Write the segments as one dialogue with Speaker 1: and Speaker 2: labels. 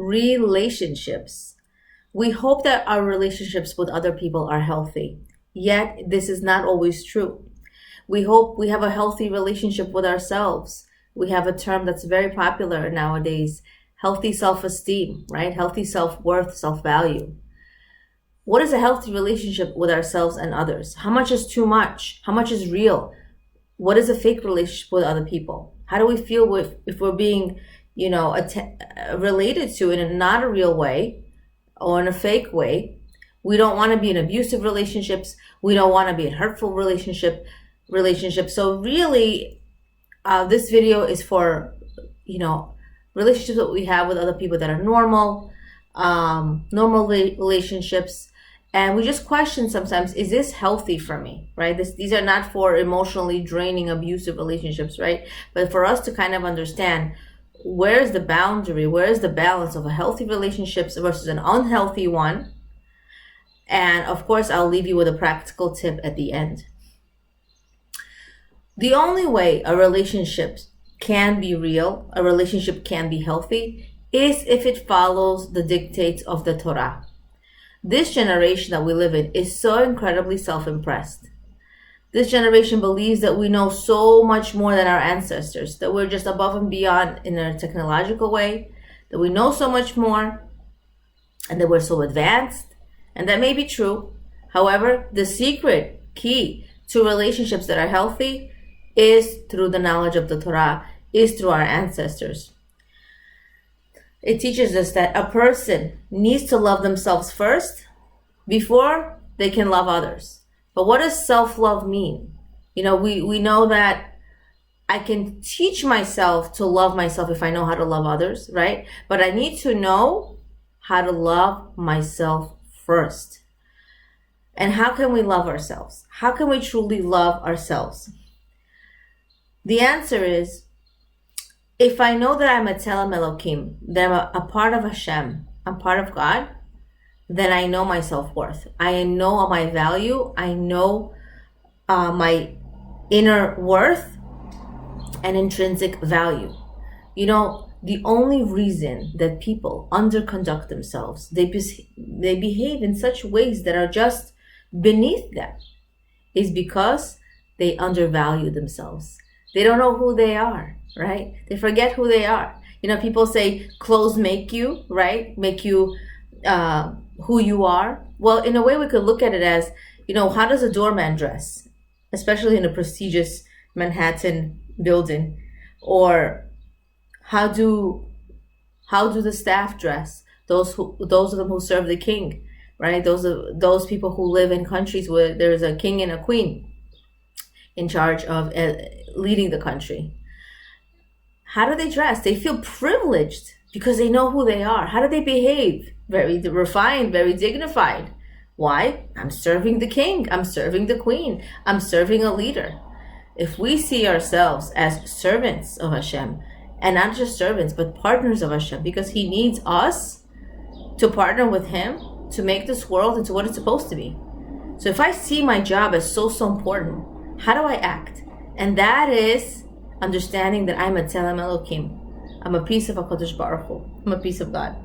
Speaker 1: relationships. We hope that our relationships with other people are healthy, yet this is not always true. We hope we have a healthy relationship with ourselves. We have a term that's very popular nowadays, healthy self-esteem, right? Healthy self-worth, self-value. What is a healthy relationship with ourselves and others? How much is too much? How much is real? What is a fake relationship with other people? How do we feel if we're being, related to in not a real way or in a fake way? We don't want to be in abusive relationships. We don't want to be in hurtful relationships. So really, this video is for, relationships that we have with other people that are normal relationships. And we just question sometimes, is this healthy for me, right? These are not for emotionally draining, abusive relationships, right? But for us to kind of understand, where's the boundary, where's the balance of a healthy relationships versus an unhealthy one? And of course, I'll leave you with a practical tip at the end. The only way a relationship can be real, a relationship can be healthy, is if it follows the dictates of the Torah. This generation that we live in is so incredibly self-impressed. This generation believes that we know so much more than our ancestors, that we're just above and beyond in a technological way, that we know so much more, and that we're so advanced. And that may be true. However, the secret key to relationships that are healthy is through the knowledge of the Torah, is through our ancestors. It teaches us that a person needs to love themselves first before they can love others. But what does self-love mean? We know that I can teach myself to love myself if I know how to love others, right? But I need to know how to love myself first. And how can we love ourselves? How can we truly love ourselves? The answer is, if I know that I'm a Tzelem Elokim, that I'm a part of Hashem, I'm part of God, then I know my self-worth. I know my value. I know my inner worth and intrinsic value. The only reason that people underconduct themselves, they behave in such ways that are just beneath them, is because they undervalue themselves. They don't know who they are, right? They forget who they are. People say clothes make you, right? Make you who you are. Well, in a way, we could look at it as, how does a doorman dress, especially in a prestigious Manhattan building? Or how do the staff dress? Those of them who serve the king, right? Those people who live in countries where there's a king and a queen in charge of leading the country. How do they dress? They feel privileged because they know who they are. How do they behave? Very refined, very dignified. Why? I'm serving the king. I'm serving the queen. I'm serving a leader. If we see ourselves as servants of Hashem, and not just servants, but partners of Hashem, because He needs us to partner with Him to make this world into what it's supposed to be. So if I see my job as so important, how do I act? And that is understanding that I'm a Tzelem Elokim. I'm a piece of HaKadosh Baruch Hu. I'm a piece of God.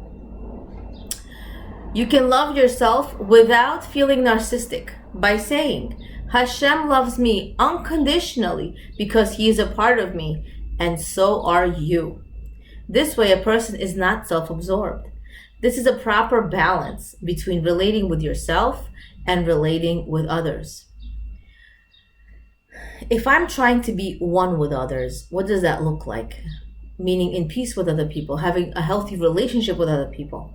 Speaker 1: You can love yourself without feeling narcissistic by saying, Hashem loves me unconditionally because He is a part of me, and so are you. This way, a person is not self-absorbed. This is a proper balance between relating with yourself and relating with others. If I'm trying to be one with others, what does that look like? Meaning in peace with other people, having a healthy relationship with other people.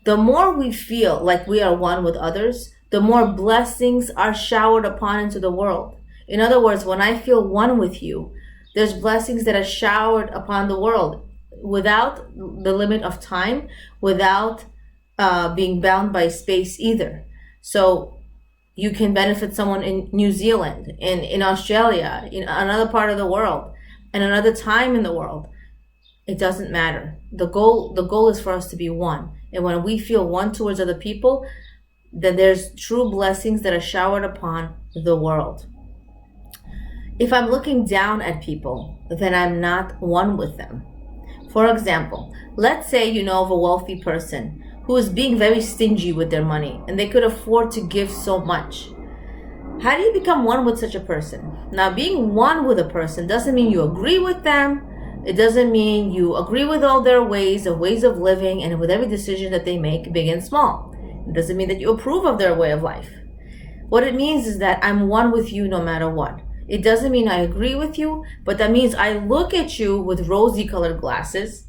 Speaker 1: The more we feel like we are one with others, the more blessings are showered upon into the world. In other words, when I feel one with you, there's blessings that are showered upon the world without the limit of time, without being bound by space either. So you can benefit someone in New Zealand, in Australia, in another part of the world, and another time in the world. It doesn't matter. The goal is for us to be one. And when we feel one towards other people, then there's true blessings that are showered upon the world. If I'm looking down at people, then I'm not one with them. For example, let's say you know of a wealthy person who is being very stingy with their money and they could afford to give so much. How do you become one with such a person? Now, being one with a person doesn't mean you agree with them. It doesn't mean you agree with all their ways of living and with every decision that they make, big and small. It doesn't mean that you approve of their way of life. What it means is that I'm one with you no matter what. It doesn't mean I agree with you, but that means I look at you with rosy colored glasses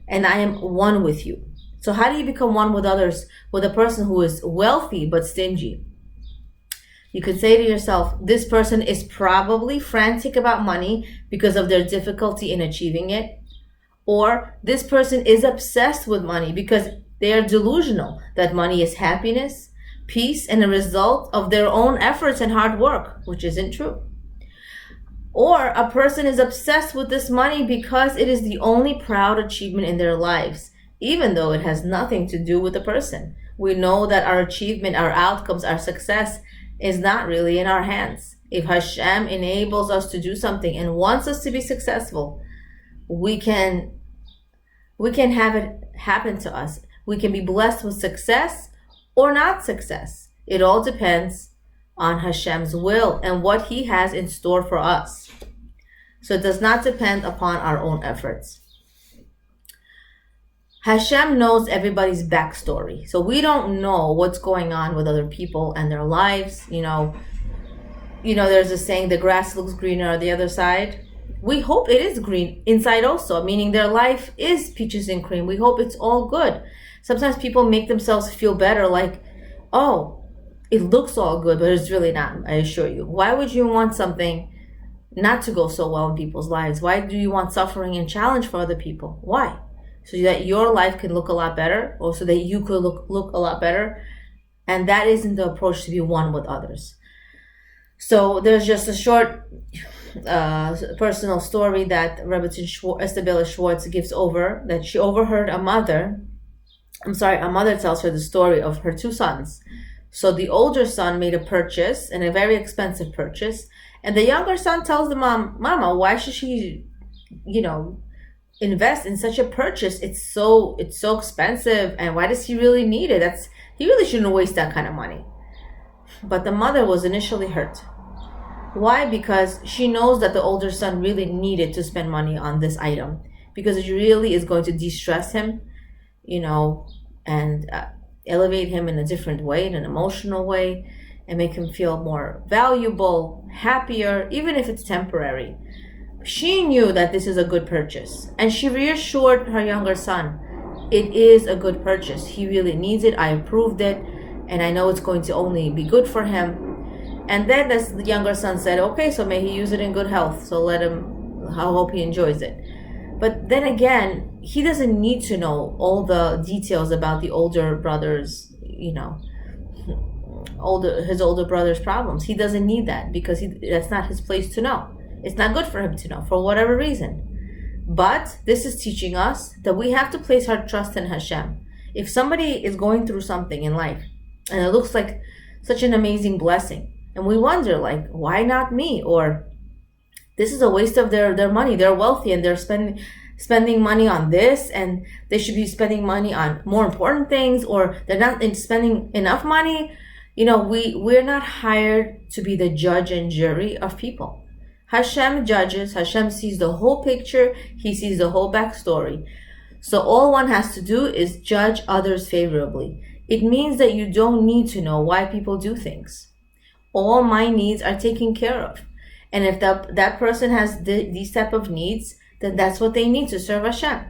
Speaker 1: and I am one with you. So how do you become one with others, with a person who is wealthy but stingy? You could say to yourself, this person is probably frantic about money because of their difficulty in achieving it. Or this person is obsessed with money because they are delusional that money is happiness, peace, and a result of their own efforts and hard work, which isn't true. Or a person is obsessed with this money because it is the only proud achievement in their lives, even though it has nothing to do with the person. We know that our achievement, our outcomes, our success is not really in our hands. If Hashem enables us to do something and wants us to be successful, we can have it happen to us. We can be blessed with success or not success. It all depends on Hashem's will and what He has in store for us. So it does not depend upon our own efforts. Hashem knows everybody's backstory. So we don't know what's going on with other people and their lives. You know, there's a saying, the grass looks greener on the other side. We hope it is green inside also, meaning their life is peaches and cream. We hope it's all good. Sometimes people make themselves feel better, like, oh, it looks all good, but it's really not, I assure you. Why would you want something not to go so well in people's lives? Why do you want suffering and challenge for other people? Why? So that your life can look a lot better, or so that you could look a lot better. And that isn't the approach to be one with others. So there's just a short personal story that Estebela Schwartz gives over, that she overheard a mother tells her the story of her two sons. So the older son made a purchase, and a very expensive purchase. And the younger son tells the Mama, why should she, invest in such a purchase? It's so expensive, and why does he really need it? He really shouldn't waste that kind of money. But the mother was initially hurt. Why? Because she knows that the older son really needed to spend money on this item, because it really is going to de-stress him, and elevate him in a different way, in an emotional way, and make him feel more valuable, happier, even if it's temporary. She knew that this is a good purchase, and she reassured her younger son, it is a good purchase. He really needs it. I approved it, and I know it's going to only be good for him. And then as the younger son said, okay, so may he use it in good health. So I hope he enjoys it. But then again, he doesn't need to know all the details about the older brother's, his older brother's problems. He doesn't need that, because that's not his place to know. It's not good for him to know, for whatever reason. But this is teaching us that we have to place our trust in Hashem. If somebody is going through something in life, and it looks like such an amazing blessing, and we wonder, like, why not me? Or this is a waste of their money. They're wealthy and they're spending money on this, and they should be spending money on more important things, or they're not spending enough money. We're not hired to be the judge and jury of people. Hashem judges. Hashem sees the whole picture. He sees the whole backstory. So all one has to do is judge others favorably. It means that you don't need to know why people do things. All my needs are taken care of. And if that person has these type of needs, then that's what they need to serve Hashem.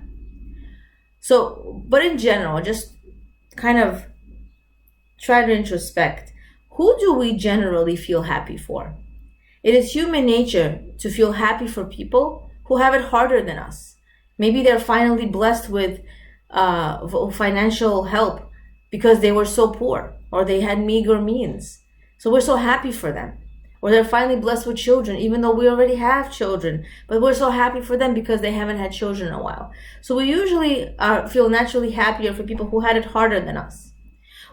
Speaker 1: So, but in general, just kind of try to introspect. Who do we generally feel happy for? It is human nature to feel happy for people who have it harder than us. Maybe they're finally blessed with financial help because they were so poor, or they had meager means. So we're so happy for them. Or they're finally blessed with children, even though we already have children. But we're so happy for them because they haven't had children in a while. So we usually feel naturally happier for people who had it harder than us.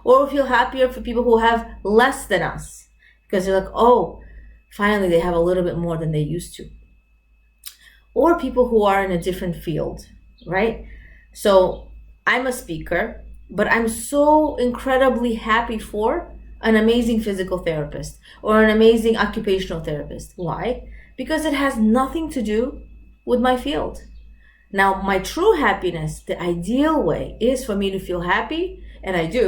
Speaker 1: Or we feel happier for people who have less than us, because they're like, oh, finally they have a little bit more than they used to. or people who are in a different field, right? So I'm a speaker, but I'm so incredibly happy for an amazing physical therapist or an amazing occupational therapist. Why? Because it has nothing to do with my field. Now, my true happiness, the ideal way, is for me to feel happy, and I do,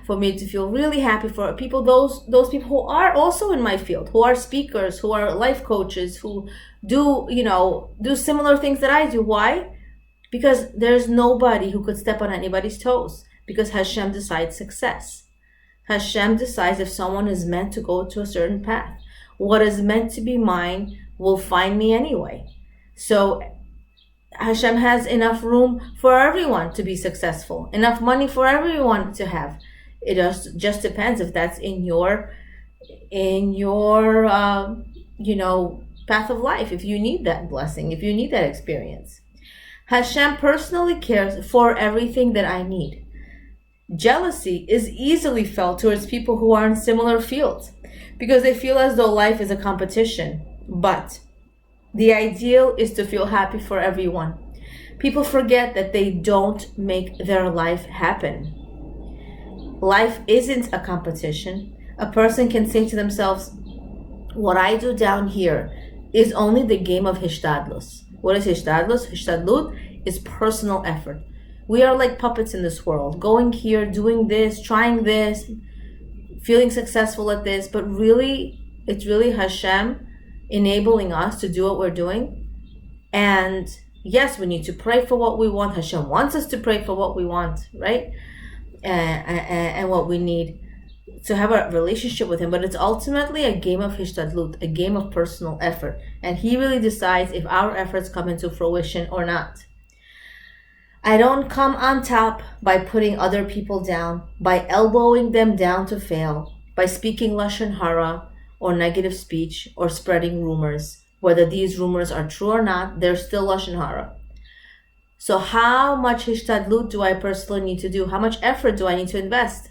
Speaker 1: for me to feel really happy for people, those people who are also in my field, who are speakers, who are life coaches, who do similar things that I do. Why? Because there's nobody who could step on anybody's toes, because Hashem decides success. Hashem decides if someone is meant to go to a certain path. What is meant to be mine will find me anyway. So Hashem has enough room for everyone to be successful, enough money for everyone to have. It just depends if that's in your path of life, if you need that blessing, if you need that experience. Hashem personally cares for everything that I need. Jealousy is easily felt towards people who are in similar fields because they feel as though life is a competition. But the ideal is to feel happy for everyone. People forget that they don't make their life happen. Life isn't a competition. A person can say to themselves, what I do down here is only the game of hishtadlus. What is hishtadlus? Hishtadlut is personal effort. We are like puppets in this world, going here, doing this, trying this, feeling successful at this, but really, it's really Hashem enabling us to do what we're doing. And yes, we need to pray for what we want. Hashem wants us to pray for what we want, right? And what we need to have a relationship with Him. But it's ultimately a game of hishtadlut, a game of personal effort. And He really decides if our efforts come into fruition or not. I don't come on top by putting other people down, by elbowing them down to fail, by speaking lashon hara, or negative speech, or spreading rumors. Whether these rumors are true or not, they're still lashon hara. So how much hishtadlut do I personally need to do? How much effort do I need to invest?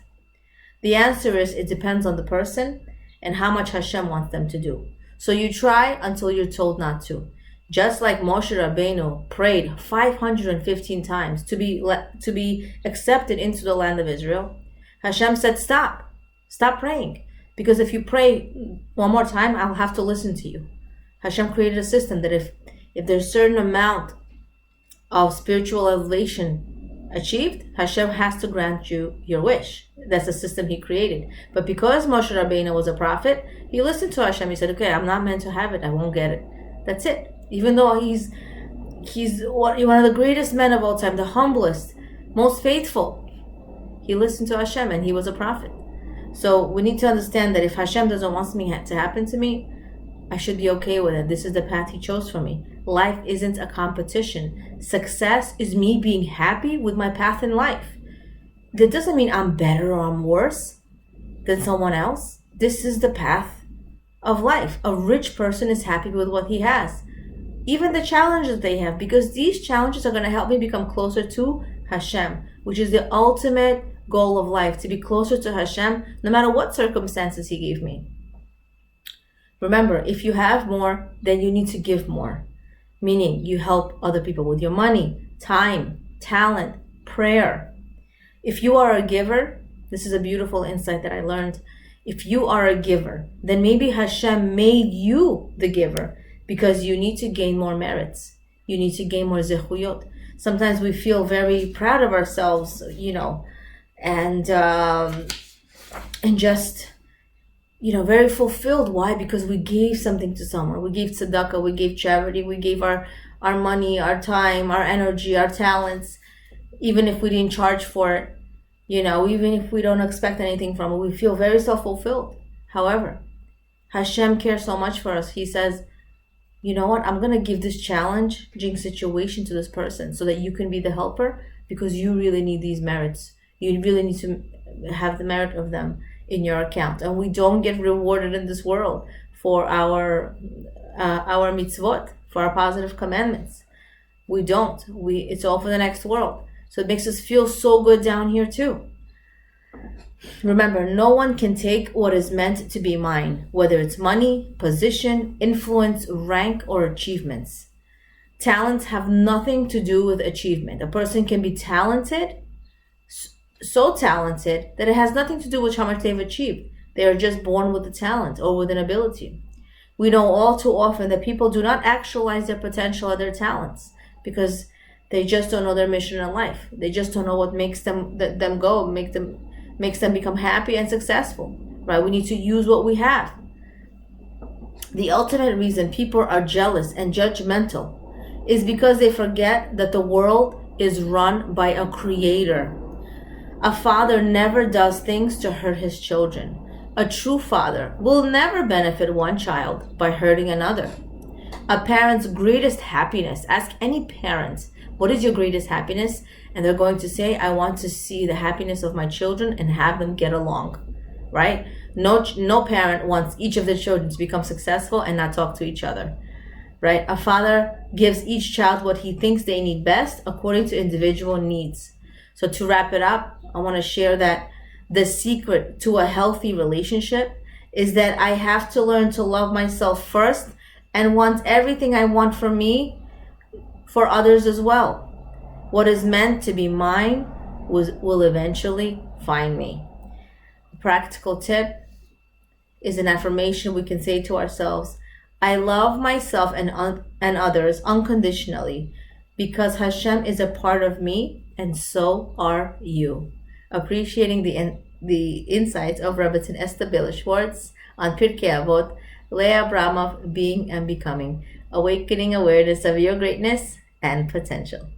Speaker 1: The answer is it depends on the person and how much Hashem wants them to do. So you try until you're told not to. Just like Moshe Rabbeinu prayed 515 times to be accepted into the land of Israel, Hashem said, stop praying. Because if you pray one more time, I'll have to listen to you. Hashem created a system that if there's a certain amount of spiritual elevation achieved, Hashem has to grant you your wish. That's the system He created. But because Moshe Rabbeinu was a prophet, he listened to Hashem. He said, okay, I'm not meant to have it. I won't get it. That's it. Even though he's one of the greatest men of all time, the humblest, most faithful, he listened to Hashem and he was a prophet. So we need to understand that if Hashem doesn't want something to happen to me, I should be okay with it. This is the path He chose for me. Life isn't a competition. Success is me being happy with my path in life. That doesn't mean I'm better or I'm worse than someone else. This is the path of life. A rich person is happy with what he has. Even the challenges they have, because these challenges are going to help me become closer to Hashem, which is the ultimate goal of life, to be closer to Hashem no matter what circumstances He gave me. Remember, if you have more, then you need to give more. Meaning you help other people with your money, time, talent, prayer. If you are a giver, this is a beautiful insight that I learned. If you are a giver, then maybe Hashem made you the giver because you need to gain more merits. You need to gain more zechuyot. Sometimes we feel very proud of ourselves, and just, very fulfilled. Why? Because we gave something to someone. We gave tzedakah, we gave charity, we gave our money, our time, our energy, our talents, even if we didn't charge for it, even if we don't expect anything from it, we feel very self-fulfilled. However, Hashem cares so much for us. He says, you know what? I'm going to give this challenging situation to this person so that you can be the helper, because you really need these merits. You really need to have the merit of them in your account. And we don't get rewarded in this world for our mitzvot, for our positive commandments. We don't. It's all for the next world. So it makes us feel so good down here too. Remember, no one can take what is meant to be mine, whether it's money, position, influence, rank, or achievements. Talents have nothing to do with achievement. A person can be talented, so talented that it has nothing to do with how much they've achieved. They are just born with a talent or with an ability. We know all too often that people do not actualize their potential or their talents because they just don't know their mission in life. They just don't know what makes them go, makes them become happy and successful. Right? We need to use what we have. The ultimate reason people are jealous and judgmental is because they forget that the world is run by a creator. A father never does things to hurt his children. A true father will never benefit one child by hurting another. A parent's greatest happiness, ask any parent, what is your greatest happiness? And they're going to say, I want to see the happiness of my children and have them get along, right? No parent wants each of their children to become successful and not talk to each other, right? A father gives each child what he thinks they need best according to individual needs. So to wrap it up, I want to share that the secret to a healthy relationship is that I have to learn to love myself first and want everything I want for me for others as well. What is meant to be mine will eventually find me. A practical tip is an affirmation we can say to ourselves. I love myself and others unconditionally because Hashem is a part of me and so are you. Appreciating the insights of Rebbetzin Esther Bela Schwartz on Pirkei Avot, Leah Abramov, Being and Becoming, awakening awareness of your greatness and potential.